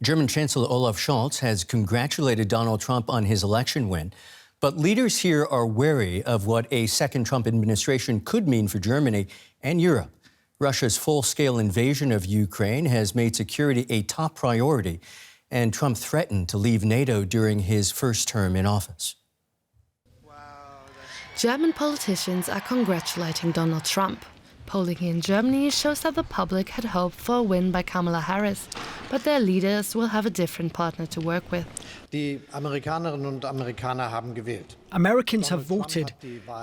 German Chancellor Olaf Scholz has congratulated Donald Trump on his election win. But leaders here are wary of what a second Trump administration could mean for Germany and Europe. Russia's full-scale invasion of Ukraine has made security a top priority, and Trump threatened to leave NATO during his first term in office. German politicians are congratulating Donald Trump. Polling in Germany shows that the public had hoped for a win by Kamala Harris, but their leaders will have a different partner to work with. Americans have voted.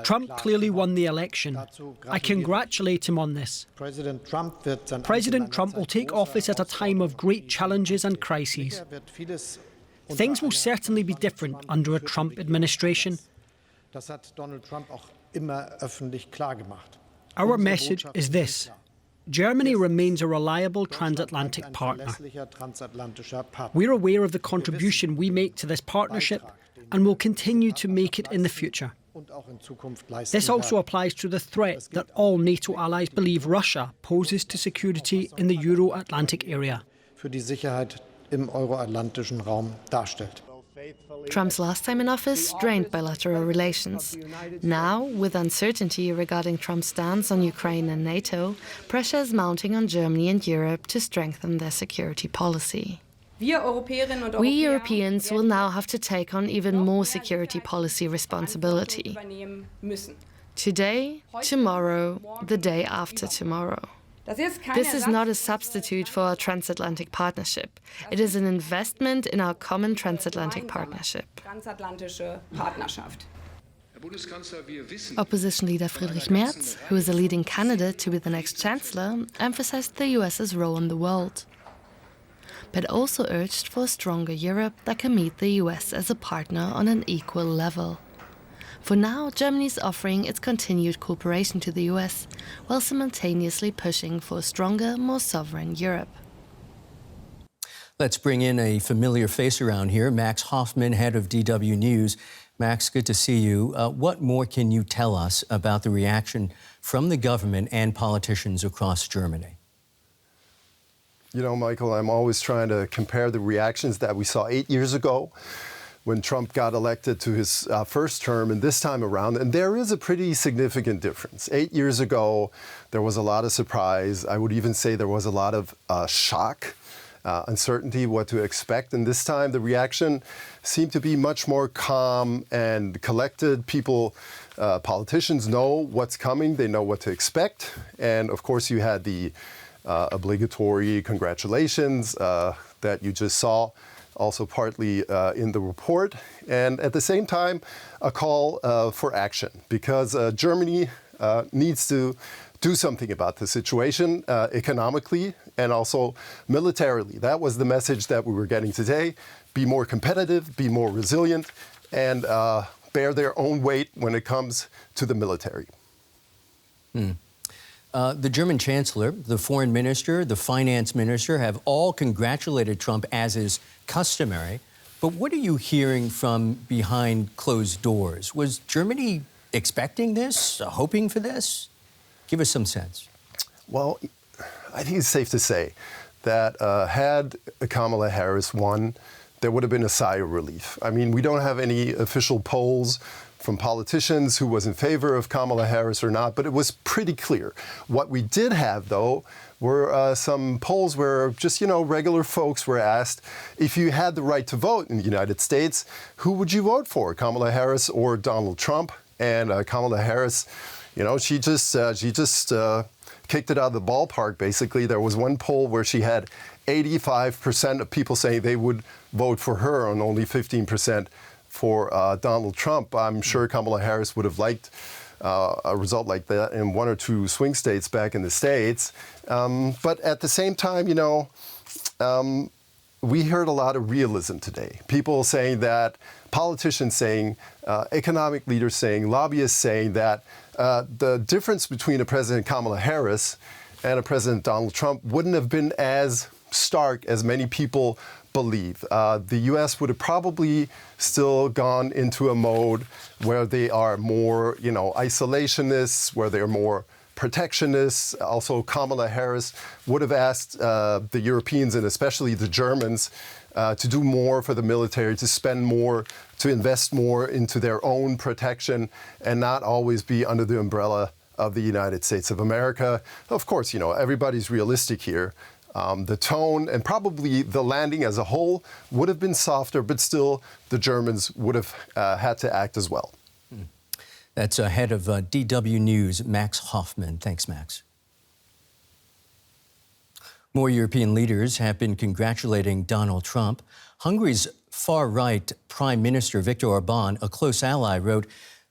Trump clearly won the election. I congratulate him on this. President Trump will take office at a time of great challenges and crises. Things will certainly be different under a Trump administration. Our message is this: Germany remains a reliable transatlantic partner. We're aware of the contribution we make to this partnership and will continue to make it in the future. This also applies to the threat that all NATO allies believe Russia poses to security in the Euro-Atlantic area. Trump's last time in office strained bilateral relations. Now, with uncertainty regarding Trump's stance on Ukraine and NATO, pressure is mounting on Germany and Europe to strengthen their security policy. We Europeans will now have to take on even more security policy responsibility. Today, tomorrow, the day after tomorrow. This is not a substitute for our transatlantic partnership. It is an investment in our common transatlantic partnership. Opposition leader Friedrich Merz, who is a leading candidate to be the next chancellor, emphasized the US's role in the world, but also urged for a stronger Europe that can meet the US as a partner on an equal level. For now, Germany is offering its continued cooperation to the US, while simultaneously pushing for a stronger, more sovereign Europe. Let's bring in a familiar face around here, Max Hofmann, head of DW News. Max, good to see you. What more can you tell us about the reaction from the government and politicians across Germany? You know, Michael, I'm always trying to compare the reactions that we saw 8 years ago when Trump got elected to his first term and this time around. And there is a pretty significant difference. 8 years ago, there was a lot of surprise. I would even say there was a lot of shock, uncertainty, what to expect. And this time, the reaction seemed to be much more calm and collected. People, politicians know what's coming. They know what to expect. And of course, you had the obligatory congratulations that you just saw, also partly in the report, and at the same time, a call for action, because Germany needs to do something about the situation economically and also militarily. That was the message that we were getting today. Be more competitive, be more resilient, and bear their own weight when it comes to the military. The German Chancellor, the Foreign Minister, the Finance Minister have all congratulated Trump, as is customary. But what are you hearing from behind closed doors? Was Germany expecting this, hoping for this? Give us some sense. Well, I think it's safe to say that had Kamala Harris won, there would have been a sigh of relief. I mean, we don't have any official polls from politicians who was in favor of Kamala Harris or not, but it was pretty clear. What we did have, though, were some polls where just, regular folks were asked, if you had the right to vote in the United States, who would you vote for, Kamala Harris or Donald Trump? And Kamala Harris, she just kicked it out of the ballpark, basically. There was one poll where she had 85% of people saying they would vote for her and only 15% for Donald Trump. I'm sure Kamala Harris would have liked a result like that in one or two swing states back in the States. But at the same time, we heard a lot of realism today. People saying that, politicians saying, economic leaders saying, lobbyists saying that the difference between a President Kamala Harris and a President Donald Trump wouldn't have been as stark as many people believe. The U.S. would have probably still gone into a mode where they are more, isolationists, where they're more protectionists. Also, Kamala Harris would have asked the Europeans and especially the Germans to do more for the military, to spend more, to invest more into their own protection and not always be under the umbrella of the United States of America. Of course, everybody's realistic here. The tone and probably the landing as a whole would have been softer, but still the Germans would have had to act as well. That's head of DW News, Max Hofmann. Thanks, Max. More European leaders have been congratulating Donald Trump. Hungary's far-right Prime Minister Viktor Orban, a close ally, wrote,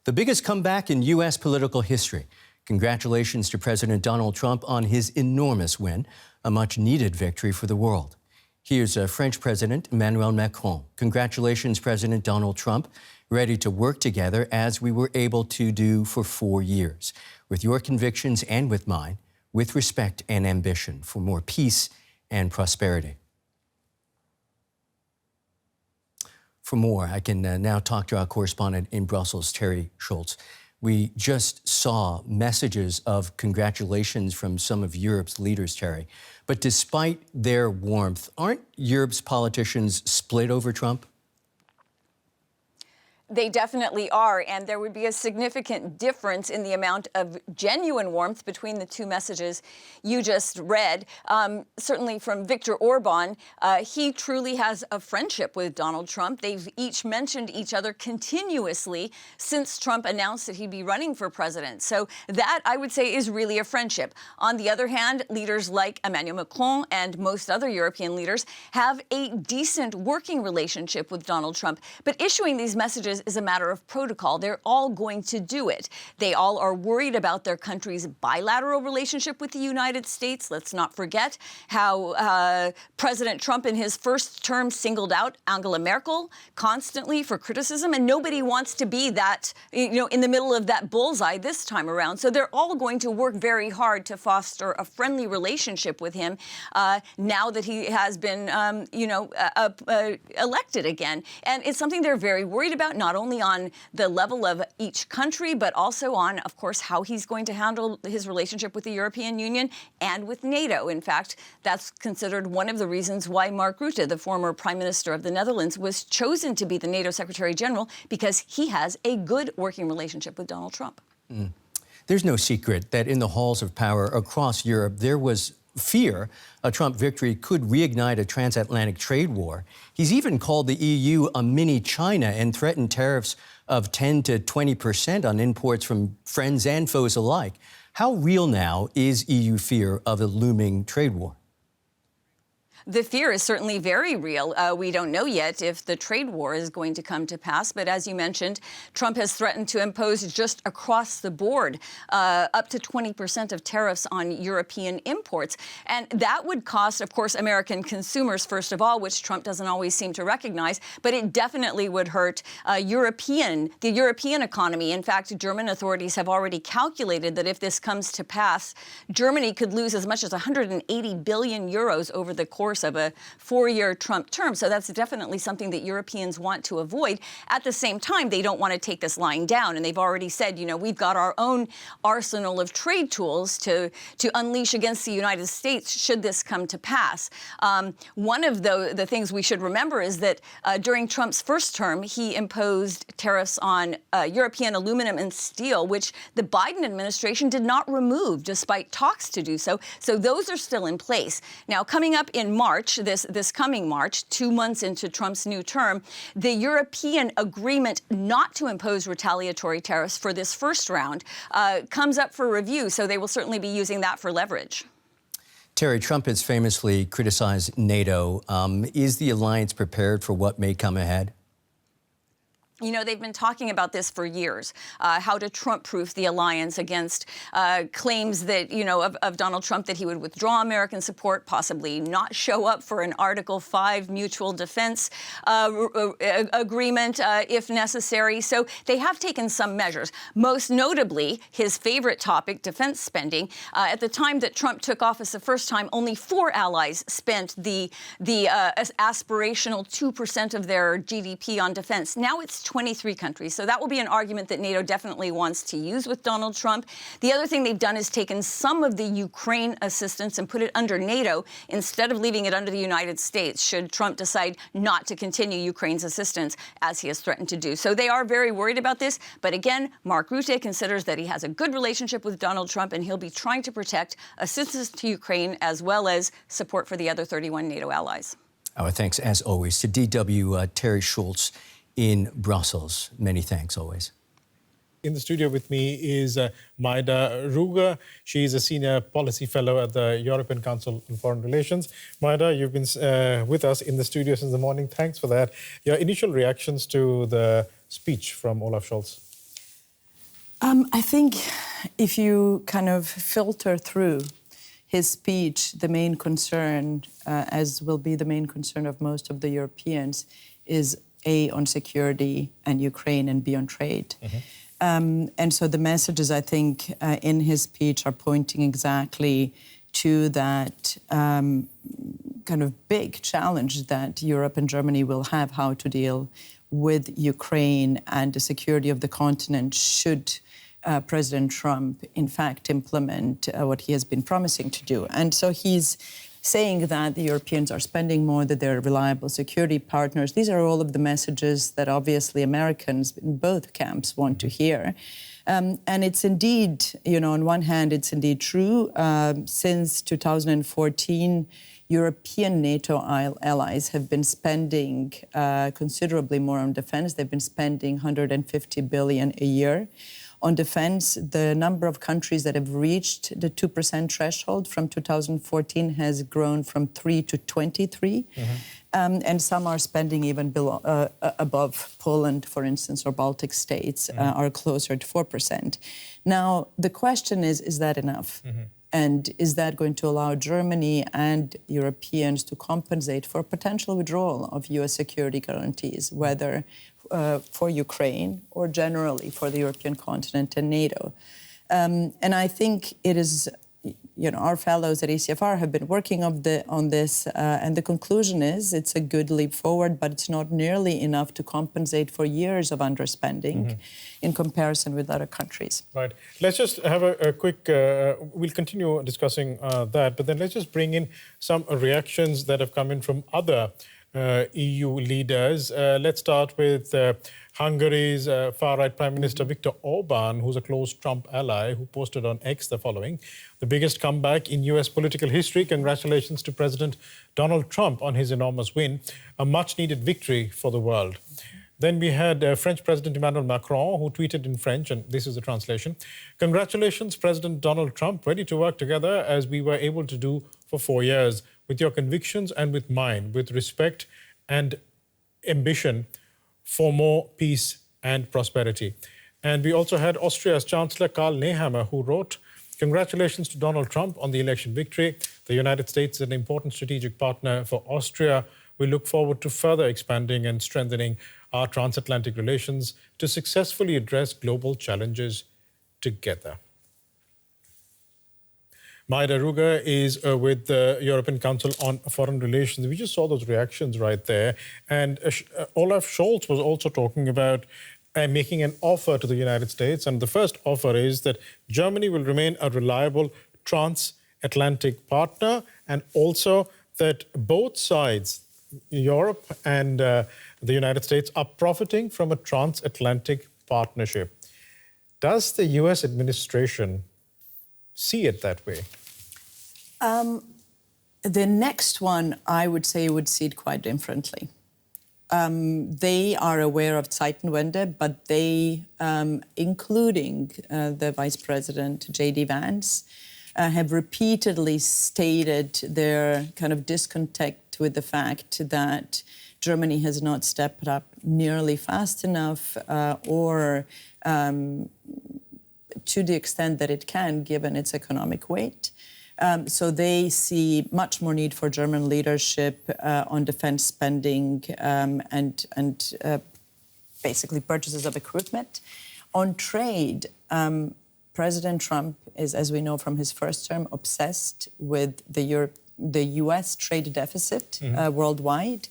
"The biggest comeback in U.S. political history. Congratulations to President Donald Trump on his enormous win, a much-needed victory for the world." Here's French President Emmanuel Macron. "Congratulations, President Donald Trump, ready to work together as we were able to do for 4 years, with your convictions and with mine, with respect and ambition for more peace and prosperity." For more, I can now talk to our correspondent in Brussels, Teri Schultz. We just saw messages of congratulations from some of Europe's leaders, Teri. But despite their warmth, aren't Europe's politicians split over Trump? They definitely are, and there would be a significant difference in the amount of genuine warmth between the two messages you just read. Certainly from Viktor Orban, he truly has a friendship with Donald Trump. They've each mentioned each other continuously since Trump announced that he'd be running for president. So that, I would say, is really a friendship. On the other hand, leaders like Emmanuel Macron and most other European leaders have a decent working relationship with Donald Trump. But issuing these messages is a matter of protocol. They're all going to do it. They all are worried about their country's bilateral relationship with the United States. Let's not forget how President Trump in his first term singled out Angela Merkel constantly for criticism, and nobody wants to be that, in the middle of that bullseye this time around. So they're all going to work very hard to foster a friendly relationship with him now that he has been, elected again. And it's something they're very worried about, not only on the level of each country, but also on, of course, how he's going to handle his relationship with the European Union and with NATO. In fact, that's considered one of the reasons why Mark Rutte, the former Prime Minister of the Netherlands, was chosen to be the NATO Secretary General, because he has a good working relationship with Donald Trump. There's no secret that in the halls of power across Europe, there was fear a Trump victory could reignite a transatlantic trade war. He's even called the EU a mini China and threatened tariffs of 10 to 20% on imports from friends and foes alike. How real now is EU fear of a looming trade war? The fear is certainly very real. We don't know yet if the trade war is going to come to pass. But as you mentioned, Trump has threatened to impose just across the board up to 20% of tariffs on European imports. And that would cost, of course, American consumers, first of all, which Trump doesn't always seem to recognize. But it definitely would hurt the European economy. In fact, German authorities have already calculated that if this comes to pass, Germany could lose as much as 180 billion euros over the course of a 4-year Trump term. So that's definitely something that Europeans want to avoid. At the same time, they don't want to take this lying down. And they've already said, we've got our own arsenal of trade tools to unleash against the United States should this come to pass. One of the things we should remember is that during Trump's first term, he imposed tariffs on European aluminum and steel, which the Biden administration did not remove despite talks to do so. So those are still in place. Now, coming up in March, this coming March, 2 months into Trump's new term, the European agreement not to impose retaliatory tariffs for this first round comes up for review. So they will certainly be using that for leverage. Teri, Trump has famously criticized NATO. Is the alliance prepared for what may come ahead? They've been talking about this for years, how to Trump-proof the alliance against claims that, of Donald Trump that he would withdraw American support, possibly not show up for an Article 5 mutual defense agreement if necessary. So they have taken some measures, most notably his favorite topic, defense spending. At the time that Trump took office the first time, only 4 allies spent the aspirational 2% of their GDP on defense. Now it's 23 countries. So that will be an argument that NATO definitely wants to use with Donald Trump. The other thing they've done is taken some of the Ukraine assistance and put it under NATO instead of leaving it under the United States, should Trump decide not to continue Ukraine's assistance, as he has threatened to do. So they are very worried about this. But again, Mark Rutte considers that he has a good relationship with Donald Trump, and he'll be trying to protect assistance to Ukraine as well as support for the other 31 NATO allies. Our thanks, as always, to DW Teri Schultz in Brussels. Many thanks, always. In the studio with me is Majda Ruge. She is a senior policy fellow at the European Council on Foreign Relations. Majda, you've been with us in the studio since the morning. Thanks for that. Your initial reactions to the speech from Olaf Scholz? I think if you kind of filter through his speech, the main concern, as will be the main concern of most of the Europeans, is A, on security and Ukraine, and B, on trade. And so the messages, I think, in his speech are pointing exactly to that kind of big challenge that Europe and Germany will have, how to deal with Ukraine and the security of the continent should President Trump, in fact, implement what he has been promising to do. And so he's saying that the Europeans are spending more, that they're reliable security partners. These are all of the messages that obviously Americans in both camps want to hear. And it's indeed, you know, on one hand, it's indeed true. Since 2014, European NATO allies have been spending considerably more on defense. They've been spending 150 billion a year. On defense, the number of countries that have reached the 2% threshold from 2014 has grown from 3 to 23. And some are spending even below, above. Poland, for instance, or Baltic states are closer to 4%. Now, the question is that enough? And is that going to allow Germany and Europeans to compensate for potential withdrawal of U.S. security guarantees, whether for Ukraine or generally for the European continent and NATO? And I think it is, you know, our fellows at ECFR have been working on this, and the conclusion is it's a good leap forward, but it's not nearly enough to compensate for years of underspending in comparison with other countries. Right. Let's just have a quick, we'll continue discussing that, but then let's just bring in some reactions that have come in from other EU leaders. Let's start with Hungary's far-right Prime Minister Viktor Orbán, who's a close Trump ally, who posted on X the following: "The biggest comeback in US political history. Congratulations to President Donald Trump on his enormous win. A much-needed victory for the world." Then we had French President Emmanuel Macron, who tweeted in French, and this is the translation: "Congratulations, President Donald Trump, ready to work together as we were able to do for 4 years, with your convictions and with mine, with respect and ambition for more peace and prosperity." And we also had Austria's Chancellor Karl Nehammer, who wrote, "Congratulations to Donald Trump on the election victory. The United States is an important strategic partner for Austria. We look forward to further expanding and strengthening our transatlantic relations to successfully address global challenges together." Majda Ruge is with the European Council on Foreign Relations. We just saw those reactions right there. And Olaf Scholz was also talking about making an offer to the United States. And the first offer is that Germany will remain a reliable transatlantic partner, and also that both sides, Europe and the United States, are profiting from a transatlantic partnership. Does the US administration see it that way? The next one, I would say, would see it quite differently. They are aware of Zeitenwende, but they, including the Vice President, J.D. Vance, have repeatedly stated their kind of discontent with the fact that Germany has not stepped up nearly fast enough or to the extent that it can, given its economic weight. So they see much more need for German leadership on defense spending and basically purchases of equipment. On trade, President Trump is, as we know from his first term, obsessed with the U.S. trade deficit worldwide.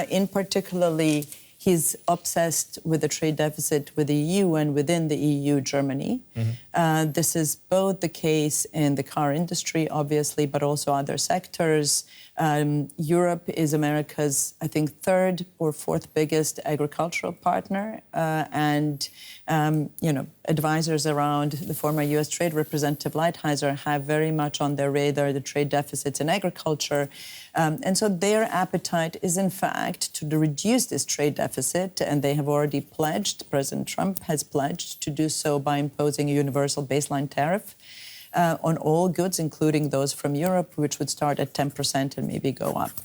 In particularly, He's obsessed with the trade deficit with the EU and within the EU, Germany. This is both the case in the car industry, obviously, but also other sectors. Europe is America's, I think, third or fourth biggest agricultural partner. Advisors around the former U.S. Trade Representative Lighthizer have very much on their radar the trade deficits in agriculture. And so their appetite is, in fact, to reduce this trade deficit. And they have already pledged, President Trump has pledged to do so by imposing a universal baseline tariff on all goods, including those from Europe, which would start at 10% and maybe go up.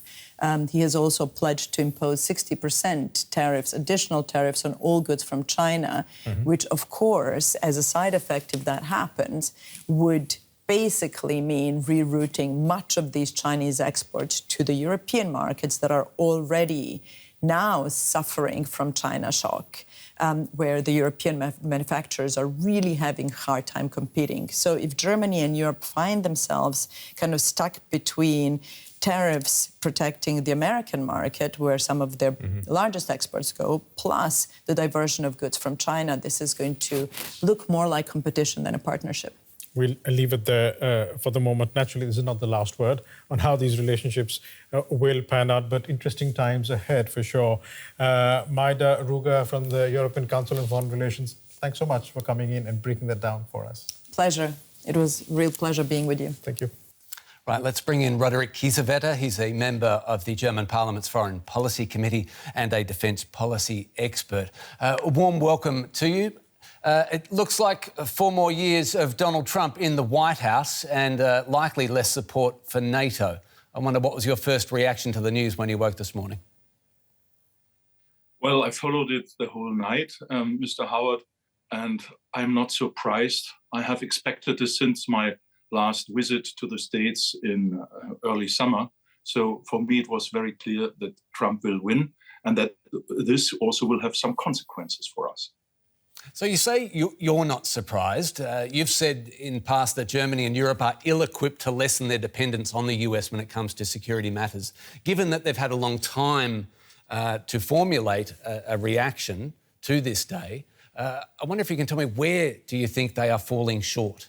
He has also pledged to impose 60% tariffs, additional tariffs on all goods from China, which, of course, as a side effect, if that happens, would basically mean rerouting much of these Chinese exports to the European markets that are already now suffering from China shock, where the European manufacturers are really having a hard time competing. So if Germany and Europe find themselves kind of stuck between tariffs protecting the American market, where some of their largest exports go, plus the diversion of goods from China, this is going to look more like competition than a partnership. We'll leave it there for the moment. Naturally, this is not the last word on how these relationships will pan out, but interesting times ahead for sure. Majda Ruge from the European Council on Foreign Relations, thanks so much for coming in and breaking that down for us. Pleasure. It was a real pleasure being with you. Thank you. Right, let's bring in Roderich Kiesewetter. He's a member of the German Parliament's Foreign Policy Committee and a defence policy expert. A warm welcome to you. It looks like 4 more years of Donald Trump in the White House and likely less support for NATO. I wonder, what was your first reaction to the news when you woke this morning? Well, I followed it the whole night, Mr. Howard, and I'm not surprised. I have expected this since my last visit to the States in early summer. So for me, it was very clear that Trump will win and that this also will have some consequences for us. So you say you're not surprised. You've said in past that Germany and Europe are ill-equipped to lessen their dependence on the US when it comes to security matters. Given that they've had a long time to formulate a reaction to this day, I wonder if you can tell me, where do you think they are falling short?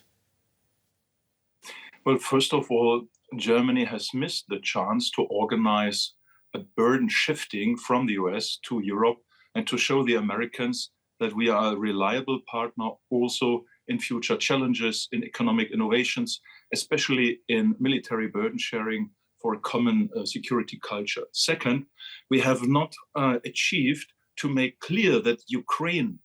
Well, first of all, Germany has missed the chance to organize a burden shifting from the US to Europe and to show the Americans that we are a reliable partner also in future challenges, in economic innovations, especially in military burden sharing for a common security culture. Second, we have not achieved to make clear that Ukraine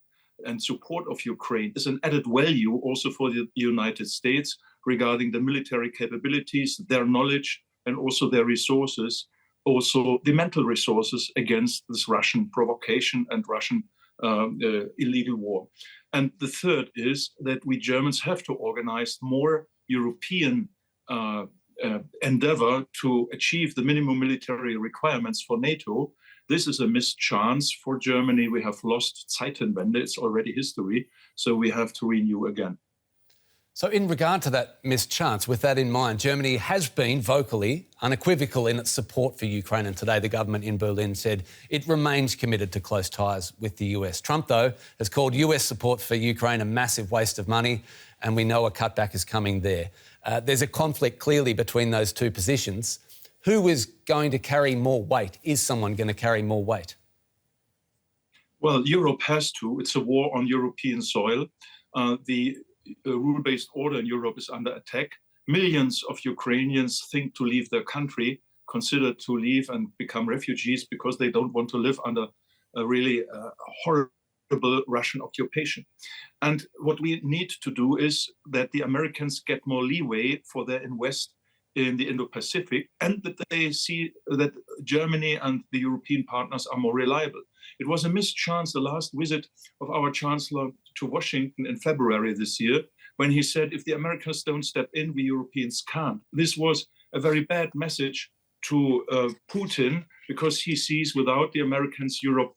and support of Ukraine is an added value also for the United States regarding the military capabilities, their knowledge, and also their resources, also the mental resources against this Russian provocation and Russian illegal war. And the third is that we Germans have to organize more European endeavor to achieve the minimum military requirements for NATO. This is a missed chance for Germany. We have lost Zeitenwende, it's already history, so we have to renew again. So in regard to that missed chance, with that in mind, Germany has been vocally unequivocal in its support for Ukraine, and today the government in Berlin said it remains committed to close ties with the US. Trump, though, has called US support for Ukraine a massive waste of money, and we know a cutback is coming there. There's a conflict clearly between those two positions. Who is going to carry more weight? Is someone going to carry more weight? Well, Europe has to. It's a war on European soil. The rule-based order in Europe is under attack. Millions of Ukrainians think to leave their country, consider to leave and become refugees because they don't want to live under a really horrible Russian occupation. And what we need to do is that the Americans get more leeway for their invest in the Indo-Pacific, and that they see that Germany and the European partners are more reliable. It was a missed chance, the last visit of our Chancellor to Washington in February this year, when he said, if the Americans don't step in, we Europeans can't. This was a very bad message to Putin, because he sees without the Americans, Europe,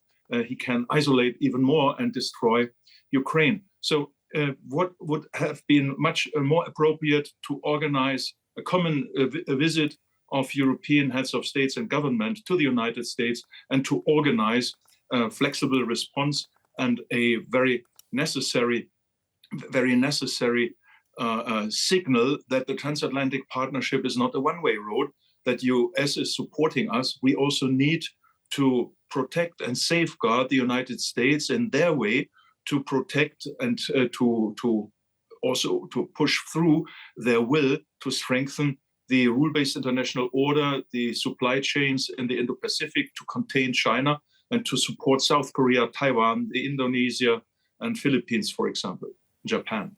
he can isolate even more and destroy Ukraine. So what would have been much more appropriate to organize a common visit of European heads of states and government to the United States and to organize flexible response and a very necessary signal that the transatlantic partnership is not a one-way road, that US is supporting us. We also need to protect and safeguard the United States in their way, to protect and to also to push through their will to strengthen the rule-based international order, the supply chains in the Indo-Pacific, to contain China, and to support South Korea, Taiwan, Indonesia, and Philippines, for example, Japan.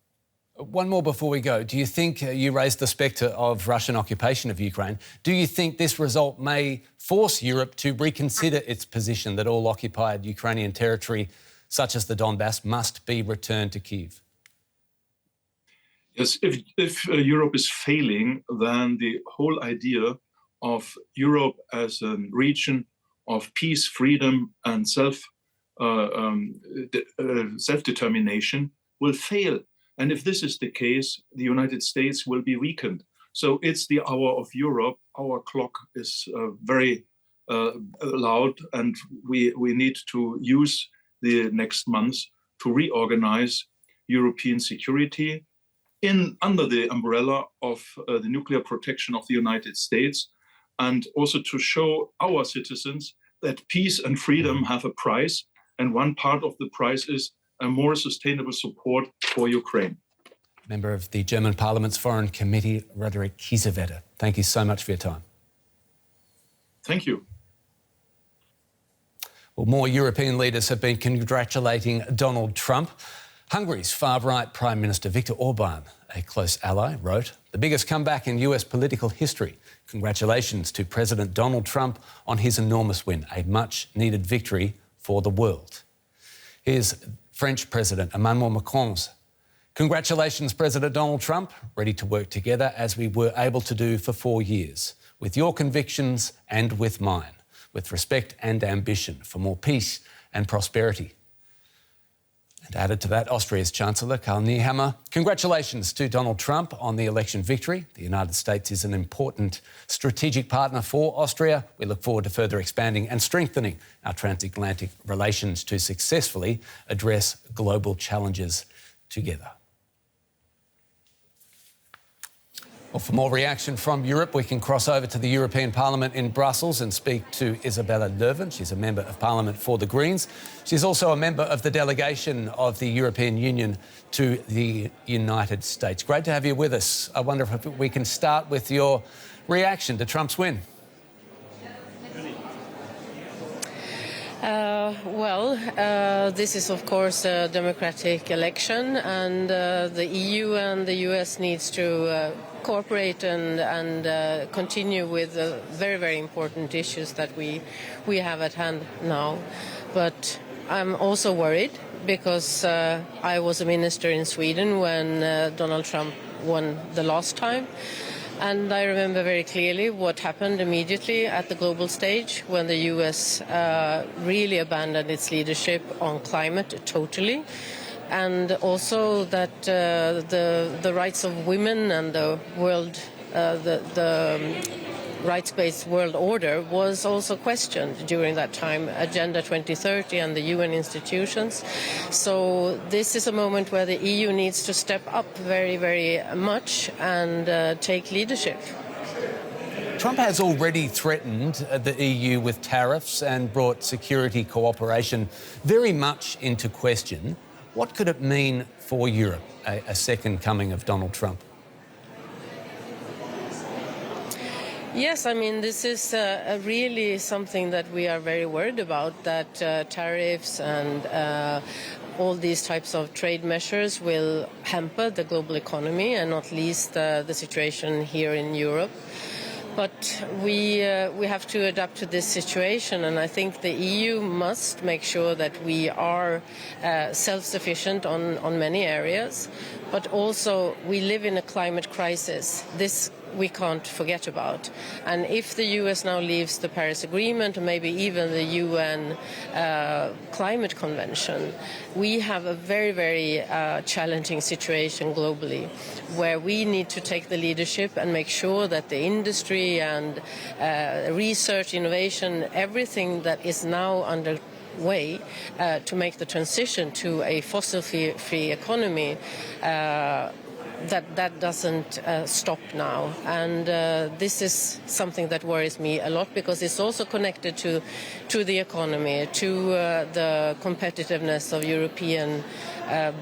One more before we go. Do you think, you raised the spectre of Russian occupation of Ukraine, do you think this result may force Europe to reconsider its position that all occupied Ukrainian territory, such as the Donbass, must be returned to Kyiv? Yes, if Europe is failing, then the whole idea of Europe as a region of peace, freedom, and self-determination will fail. And if this is the case, the United States will be weakened. So it's the hour of Europe. Our clock is very loud, and we need to use the next months to reorganize European security under the umbrella of the nuclear protection of the United States, and also to show our citizens that peace and freedom have a price, and one part of the price is a more sustainable support for Ukraine. Member of the German Parliament's Foreign Committee, Roderich Kiesewetter. Thank you so much for your time. Thank you. Well, more European leaders have been congratulating Donald Trump. Hungary's far-right Prime Minister Viktor Orban, a close ally, wrote, "The biggest comeback in US political history. Congratulations to President Donald Trump on his enormous win, a much-needed victory for the world." Here's French President Emmanuel Macron's, "Congratulations, President Donald Trump, ready to work together as we were able to do for 4 years, with your convictions and with mine, with respect and ambition for more peace and prosperity." And added to that, Austria's Chancellor Karl Nehammer, "Congratulations to Donald Trump on the election victory. The United States is an important strategic partner for Austria. We look forward to further expanding and strengthening our transatlantic relations to successfully address global challenges together." Well, for more reaction from Europe, we can cross over to the European Parliament in Brussels and speak to Isabella Lövin. She's a Member of Parliament for the Greens. She's also a member of the delegation of the European Union to the United States. Great to have you with us. I wonder if we can start with your reaction to Trump's win. This is, of course, a democratic election, and the EU and the US needs to cooperate and continue with the very, very important issues that we have at hand now. But I'm also worried because I was a minister in Sweden when Donald Trump won the last time. And I remember very clearly what happened immediately at the global stage when the US really abandoned its leadership on climate totally. And also that the rights of women and the world, the rights-based world order was also questioned during that time, Agenda 2030 and the UN institutions. So this is a moment where the EU needs to step up very, very much and take leadership. Trump has already threatened the EU with tariffs and brought security cooperation very much into question. What could it mean for Europe, a second coming of Donald Trump? Yes, I mean, this is really something that we are very worried about, that tariffs and all these types of trade measures will hamper the global economy and not least the situation here in Europe. But we have to adapt to this situation, and I think the EU must make sure that we are self-sufficient on many areas. But also, we live in a climate crisis. This we can't forget about. And if the US now leaves the Paris Agreement, or maybe even the UN Climate Convention, we have a very, very challenging situation globally, where we need to take the leadership and make sure that the industry and research, innovation, everything that is now under way to make the transition to a fossil-free economy, that doesn't stop now. And this is something that worries me a lot, because it's also connected to the economy, to the competitiveness of European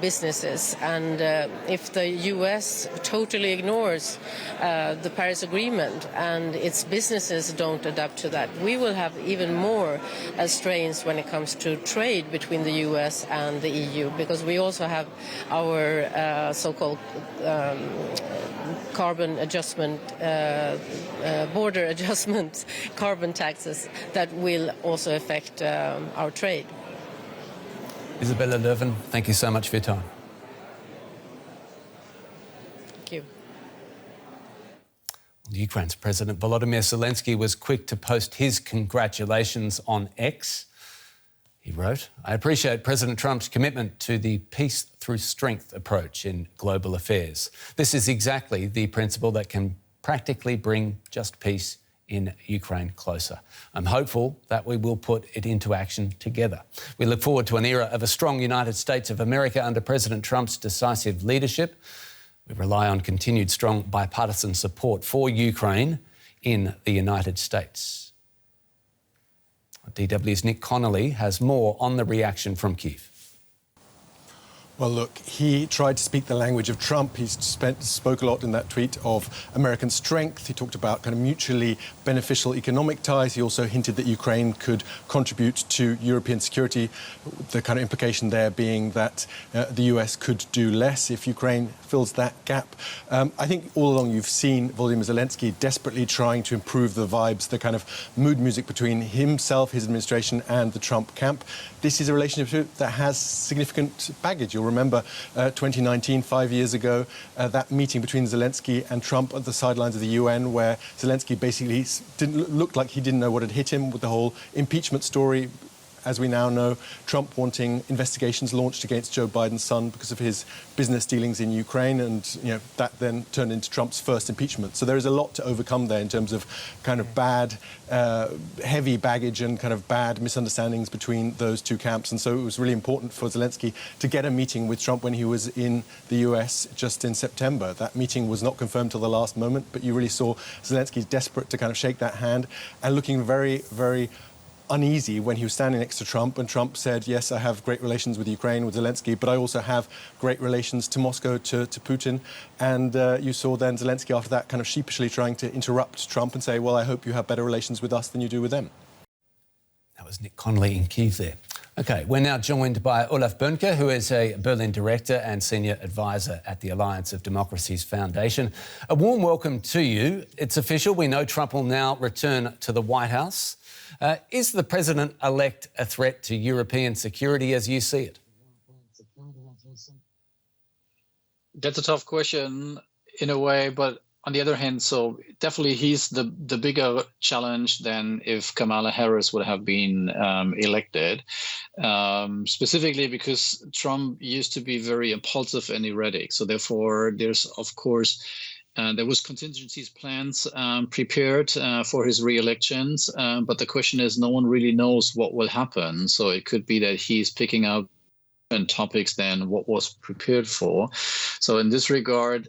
businesses. And if the US totally ignores the Paris Agreement and its businesses don't adapt to that, we will have even more strains when it comes to trade between the US and the EU, because we also have our so-called carbon adjustment, border adjustment carbon taxes that will also affect our trade. Isabella, Lövin, thank you so much for your time. Thank you. Ukraine's President Volodymyr Zelensky was quick to post his congratulations on X. He wrote, "I appreciate President Trump's commitment to the peace through strength approach in global affairs. This is exactly the principle that can practically bring just peace in Ukraine closer. I'm hopeful that we will put it into action together. We look forward to an era of a strong United States of America under President Trump's decisive leadership. We rely on continued strong bipartisan support for Ukraine in the United States." DW's Nick Connolly has more on the reaction from Kyiv. Well, look, he tried to speak the language of Trump. He spoke a lot in that tweet of American strength. He talked about kind of mutually beneficial economic ties. He also hinted that Ukraine could contribute to European security, the kind of implication there being that the US could do less if Ukraine fills that gap. I think all along you've seen Volodymyr Zelensky desperately trying to improve the vibes, the kind of mood music between himself, his administration, and the Trump camp. This is a relationship that has significant baggage. You'll remember 2019, 5 years ago, that meeting between Zelensky and Trump at the sidelines of the UN, where Zelensky basically didn't look like he didn't know what had hit him with the whole impeachment story. As we now know, Trump wanting investigations launched against Joe Biden's son because of his business dealings in Ukraine, and that then turned into Trump's first impeachment. So there is a lot to overcome there in terms of kind of bad, heavy baggage and kind of bad misunderstandings between those two camps. And so it was really important for Zelensky to get a meeting with Trump when he was in the US just in September. That meeting was not confirmed till the last moment, but you really saw Zelensky desperate to kind of shake that hand and looking very, very uneasy when he was standing next to Trump, and Trump said, yes, I have great relations with Ukraine, with Zelensky, but I also have great relations to Moscow, to Putin. And you saw then Zelensky after that kind of sheepishly trying to interrupt Trump and say, well, I hope you have better relations with us than you do with them. That was Nick Connolly in Kyiv there. OK, we're now joined by Olaf Böhnke, who is a Berlin director and senior advisor at the Alliance of Democracies Foundation. A warm welcome to you. It's official. We know Trump will now return to the White House. Is the president-elect a threat to European security as you see it? That's a tough question in a way, but on the other hand, so definitely he's the bigger challenge than if Kamala Harris would have been elected, specifically because Trump used to be very impulsive and erratic. So therefore, there's, of course, there was contingencies plans prepared for his re-elections, but the question is no one really knows what will happen. So it could be that he's picking up different topics than what was prepared for. So in this regard,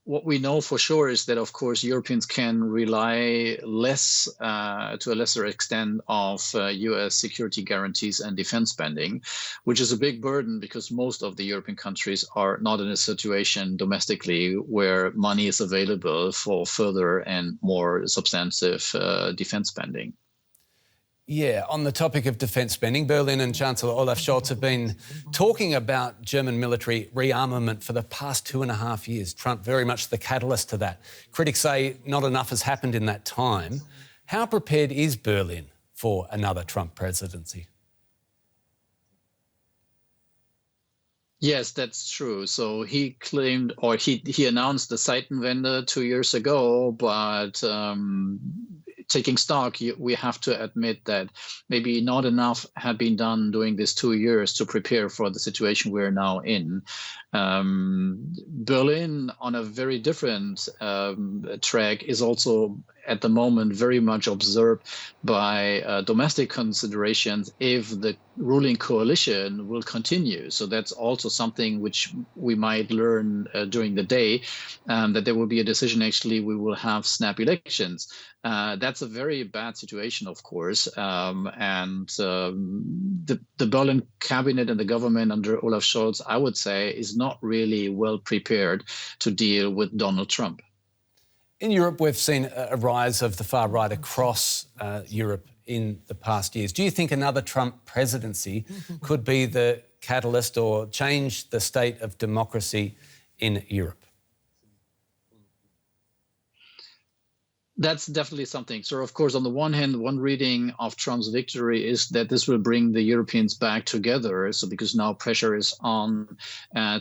what we know for sure is that, of course, Europeans can rely less, to a lesser extent, of US security guarantees and defense spending, which is a big burden because most of the European countries are not in a situation domestically where money is available for further and more substantive defense spending. Yeah, on the topic of defence spending, Berlin and Chancellor Olaf Scholz have been talking about German military rearmament for the past 2.5 years. Trump very much the catalyst to that. Critics say not enough has happened in that time. How prepared is Berlin for another Trump presidency? Yes, that's true. So he claimed, or he announced the Zeitenwende 2 years ago, but taking stock, we have to admit that maybe not enough had been done during these 2 years to prepare for the situation we're now in. Berlin, on a very different track, is also at the moment very much observed by domestic considerations if the ruling coalition will continue. So that's also something which we might learn during the day, that there will be a decision, actually, we will have snap elections. That's a very bad situation, of course. The Berlin cabinet and the government under Olaf Scholz, I would say, is not really well prepared to deal with Donald Trump. In Europe, we've seen a rise of the far right across Europe in the past years. Do you think another Trump presidency could be the catalyst or change the state of democracy in Europe? That's definitely something. So, of course, on the one hand, one reading of Trump's victory is that this will bring the Europeans back together. So because now pressure is on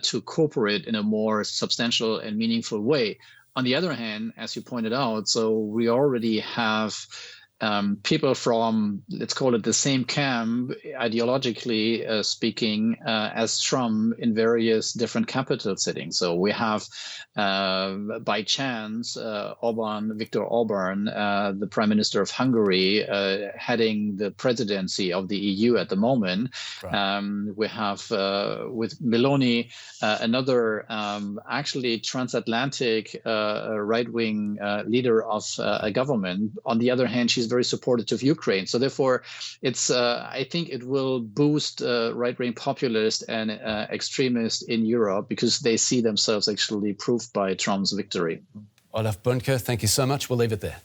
to cooperate in a more substantial and meaningful way. On the other hand, as you pointed out, so we already have people from, let's call it the same camp, ideologically speaking, as Trump in various different capital settings. So we have, by chance, Viktor Orban, the Prime Minister of Hungary, heading the presidency of the EU at the moment. Right. We have, with Meloni, another actually transatlantic right-wing leader of a government. On the other hand, she's very supportive of Ukraine. So therefore, it's I think it will boost right-wing populists and extremists in Europe because they see themselves actually proved by Trump's victory. Olaf Böhnke, thank you so much. We'll leave it there.